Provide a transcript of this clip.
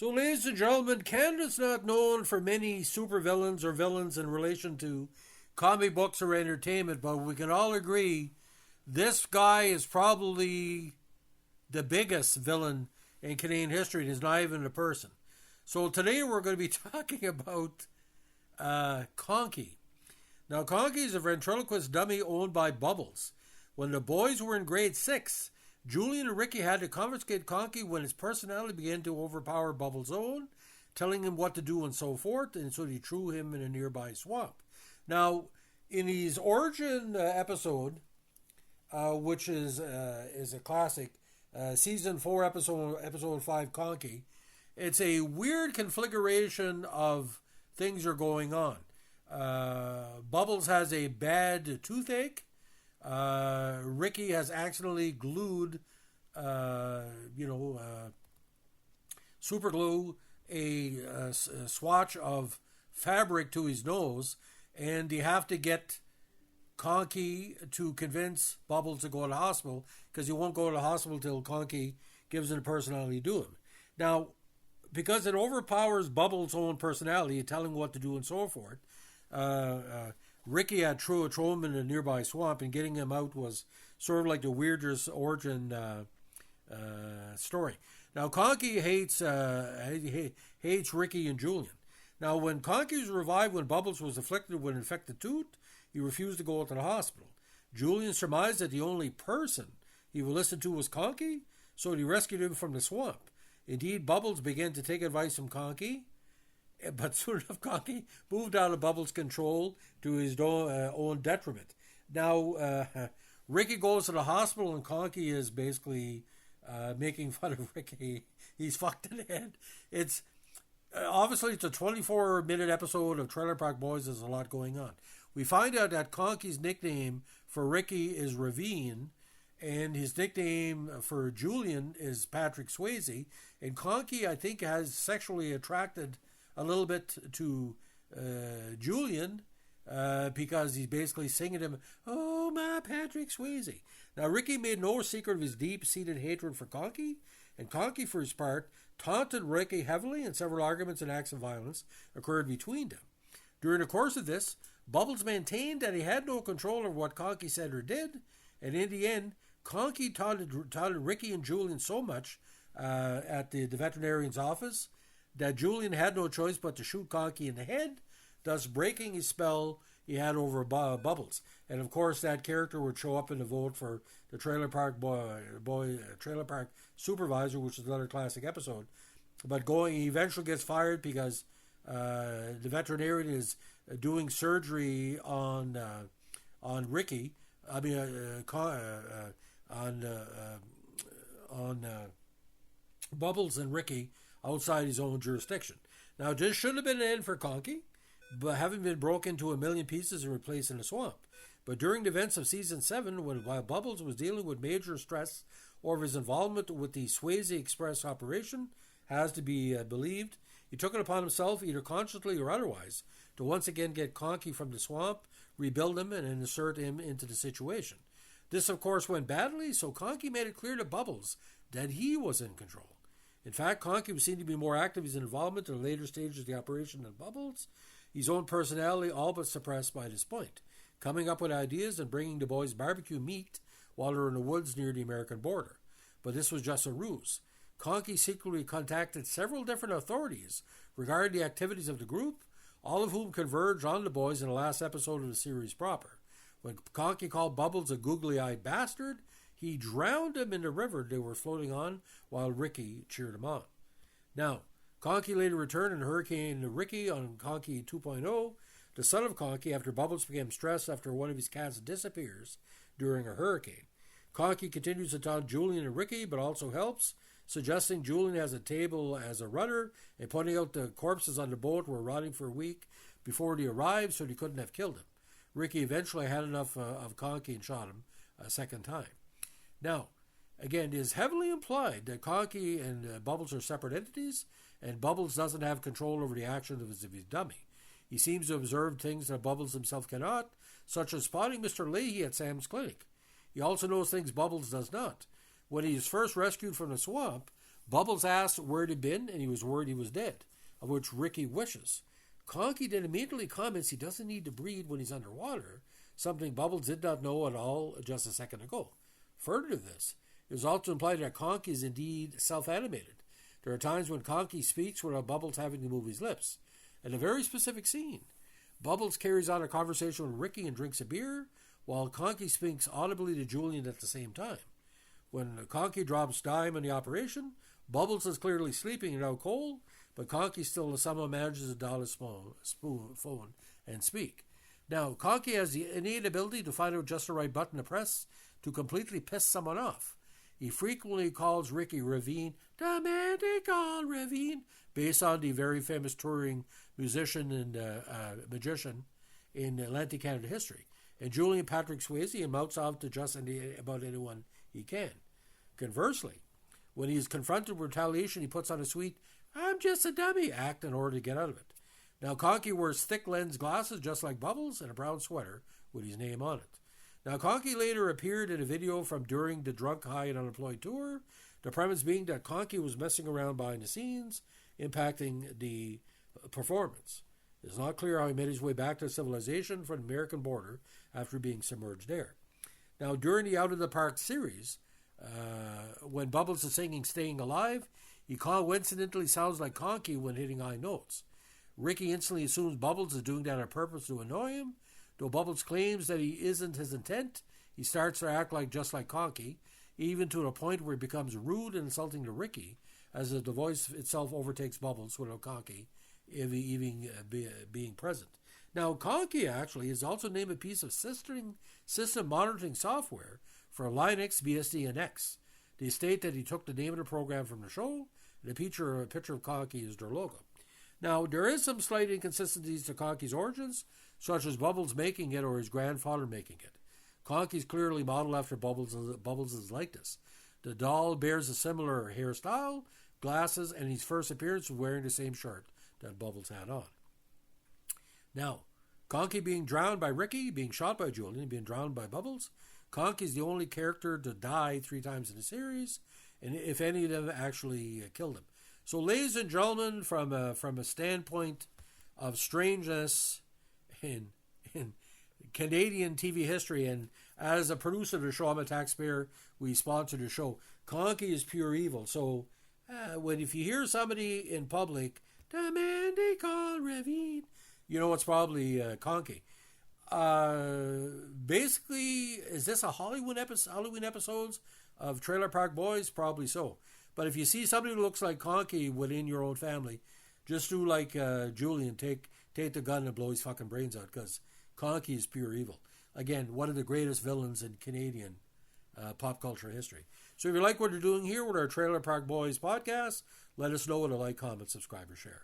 So, ladies and gentlemen, Canada's not known for many supervillains or villains in relation to comic books or entertainment, but we can all agree this guy is probably the biggest villain in Canadian history, and he's not even a person. So today we're going to be talking about Conky. Now, Conky is a ventriloquist dummy owned by Bubbles. When the boys were in grade 6, Julian and Ricky had to confiscate Conky when his personality began to overpower Bubbles' own, telling him what to do and so forth, and so they threw him in a nearby swamp. Now, in his origin episode, which is a classic, season 4, episode 5, Conky, it's a weird configuration of things are going on. Bubbles has a bad toothache. Ricky has accidentally glued, super glue a swatch of fabric to his nose, and they have to get Conky to convince Bubbles to go to the hospital, because he won't go to the hospital till Conky gives him a personality to do him. Now, because it overpowers Bubbles' own personality, telling him what to do and so forth, Ricky had throw him in a nearby swamp, and getting him out was sort of like the weirdest origin story. Now, Conky hates Ricky and Julian. Now, when Conky was revived when Bubbles was afflicted with an infected tooth, he refused to go to the hospital. Julian surmised that the only person he would listen to was Conky, so he rescued him from the swamp. Indeed, Bubbles began to take advice from Conky, but soon enough Conky moved out of Bubbles' control to his own detriment. Now, Ricky goes to the hospital, and Conky is basically making fun of Ricky. He's fucked in the head. It's obviously it's a 24-minute episode of Trailer Park Boys. There's a lot going on. We find out that Conky's nickname for Ricky is Ravine, and his nickname for Julian is Patrick Swayze. And Conky, I think, has sexually attracted a little bit to Julian because he's basically singing him, "Oh, my Patrick Swayze." Now, Ricky made no secret of his deep-seated hatred for Conky, and Conky, for his part, taunted Ricky heavily, and several arguments and acts of violence occurred between them. During the course of this, Bubbles maintained that he had no control over what Conky said or did, and in the end, Conky taunted Ricky and Julian so much at the veterinarian's office that Julian had no choice but to shoot Conky in the head, thus breaking his spell he had over Bubbles. And of course, that character would show up in the vote for the Trailer Park Trailer Park Supervisor, which is another classic episode. But he eventually gets fired because the veterinarian is doing surgery on Ricky. On Bubbles and Ricky outside his own jurisdiction. Now, this should have been an end for Conky, but having been broken into a million pieces and replaced in a swamp. But during the events of season 7, while Bubbles was dealing with major stress over his involvement with the Swayze Express operation, has to be believed, he took it upon himself, either consciously or otherwise, to once again get Conky from the swamp, rebuild him, and insert him into the situation. This, of course, went badly, so Conky made it clear to Bubbles that he was in control. In fact, Conky was seen to be more active in his involvement in the later stages of the operation than Bubbles, his own personality all but suppressed by this point, coming up with ideas and bringing the boys barbecue meat while they were in the woods near the American border. But this was just a ruse. Conky secretly contacted several different authorities regarding the activities of the group, all of whom converged on the boys in the last episode of the series proper. When Conky called Bubbles a googly-eyed bastard, he drowned him in the river they were floating on while Ricky cheered him on. Now, Conky later returned in Hurricane Ricky on Conky 2.0, the son of Conky, after Bubbles became stressed after one of his cats disappears during a hurricane. Conky continues to taunt Julian and Ricky, but also helps, suggesting Julian has a table as a rudder and pointing out the corpses on the boat were rotting for a week before they arrived, so they couldn't have killed him. Ricky eventually had enough of Conky and shot him a second time. Now, again, it is heavily implied that Conky and Bubbles are separate entities, and Bubbles doesn't have control over the actions of his dummy. He seems to observe things that Bubbles himself cannot, such as spotting Mr. Leahy at Sam's clinic. He also knows things Bubbles does not. When he is first rescued from the swamp, Bubbles asked where he'd been, and he was worried he was dead, of which Ricky wishes. Conky then immediately comments he doesn't need to breathe when he's underwater, something Bubbles did not know at all just a second ago. Further to this, it was also implied that Conky is indeed self-animated. There are times when Conky speaks without Bubbles having to move his lips. In a very specific scene, Bubbles carries on a conversation with Ricky and drinks a beer, while Conky speaks audibly to Julian at the same time. When Conky drops dime in the operation, Bubbles is clearly sleeping and out cold, but Conky still somehow manages to dial his phone and speak. Now, Conky has the innate ability to find out just the right button to press to completely piss someone off. He frequently calls Ricky Ravine, the man they call Ravine, based on the very famous touring musician and magician in Atlantic Canada history. And Julian Patrick Swayze mouths off to just about anyone he can. Conversely, when he is confronted with retaliation, he puts on a sweet, I'm just a dummy act in order to get out of it. Now, Conky wears thick lens glasses just like Bubbles and a brown sweater with his name on it. Now, Conky later appeared in a video from during the Drunk, High, and Unemployed tour, the premise being that Conky was messing around behind the scenes, impacting the performance. It is not clear how he made his way back to civilization from the American border after being submerged there. Now, during the Out of the Park series, when Bubbles is singing Staying Alive, he coincidentally sounds like Conky when hitting high notes. Ricky instantly assumes Bubbles is doing that on purpose to annoy him. Though Bubbles claims that he isn't his intent, he starts to act just like Conky, even to a point where he becomes rude and insulting to Ricky, as if the voice itself overtakes Bubbles without Conky even being present. Now, Conky actually is also named a piece of system monitoring software for Linux, BSD, and X. They state that he took the name of the program from the show, and a picture of Conky is their logo. Now, there is some slight inconsistencies to Conky's origins, such as Bubbles making it or his grandfather making it. Conky is clearly modeled after Bubbles' likeness. The doll bears a similar hairstyle, glasses, and his first appearance was wearing the same shirt that Bubbles had on. Now, Conky being drowned by Ricky, being shot by Julian, being drowned by Bubbles. Conky is the only character to die 3 times in the series, and if any of them actually killed him. So, ladies and gentlemen, from a standpoint of strangeness in Canadian TV history, and as a producer of the show, I'm a taxpayer, we sponsor the show. Conky is pure evil. So, if you hear somebody in public, the man they call Ravine, you know it's probably Conky. Basically, is this a Halloween episodes of Trailer Park Boys? Probably so. But if you see somebody who looks like Conky within your own family, just do like Julian, take the gun and blow his fucking brains out, because Conky is pure evil. Again, one of the greatest villains in Canadian pop culture history. So if you like what we're doing here with our Trailer Park Boys podcast, let us know with a like, comment, subscribe, or share.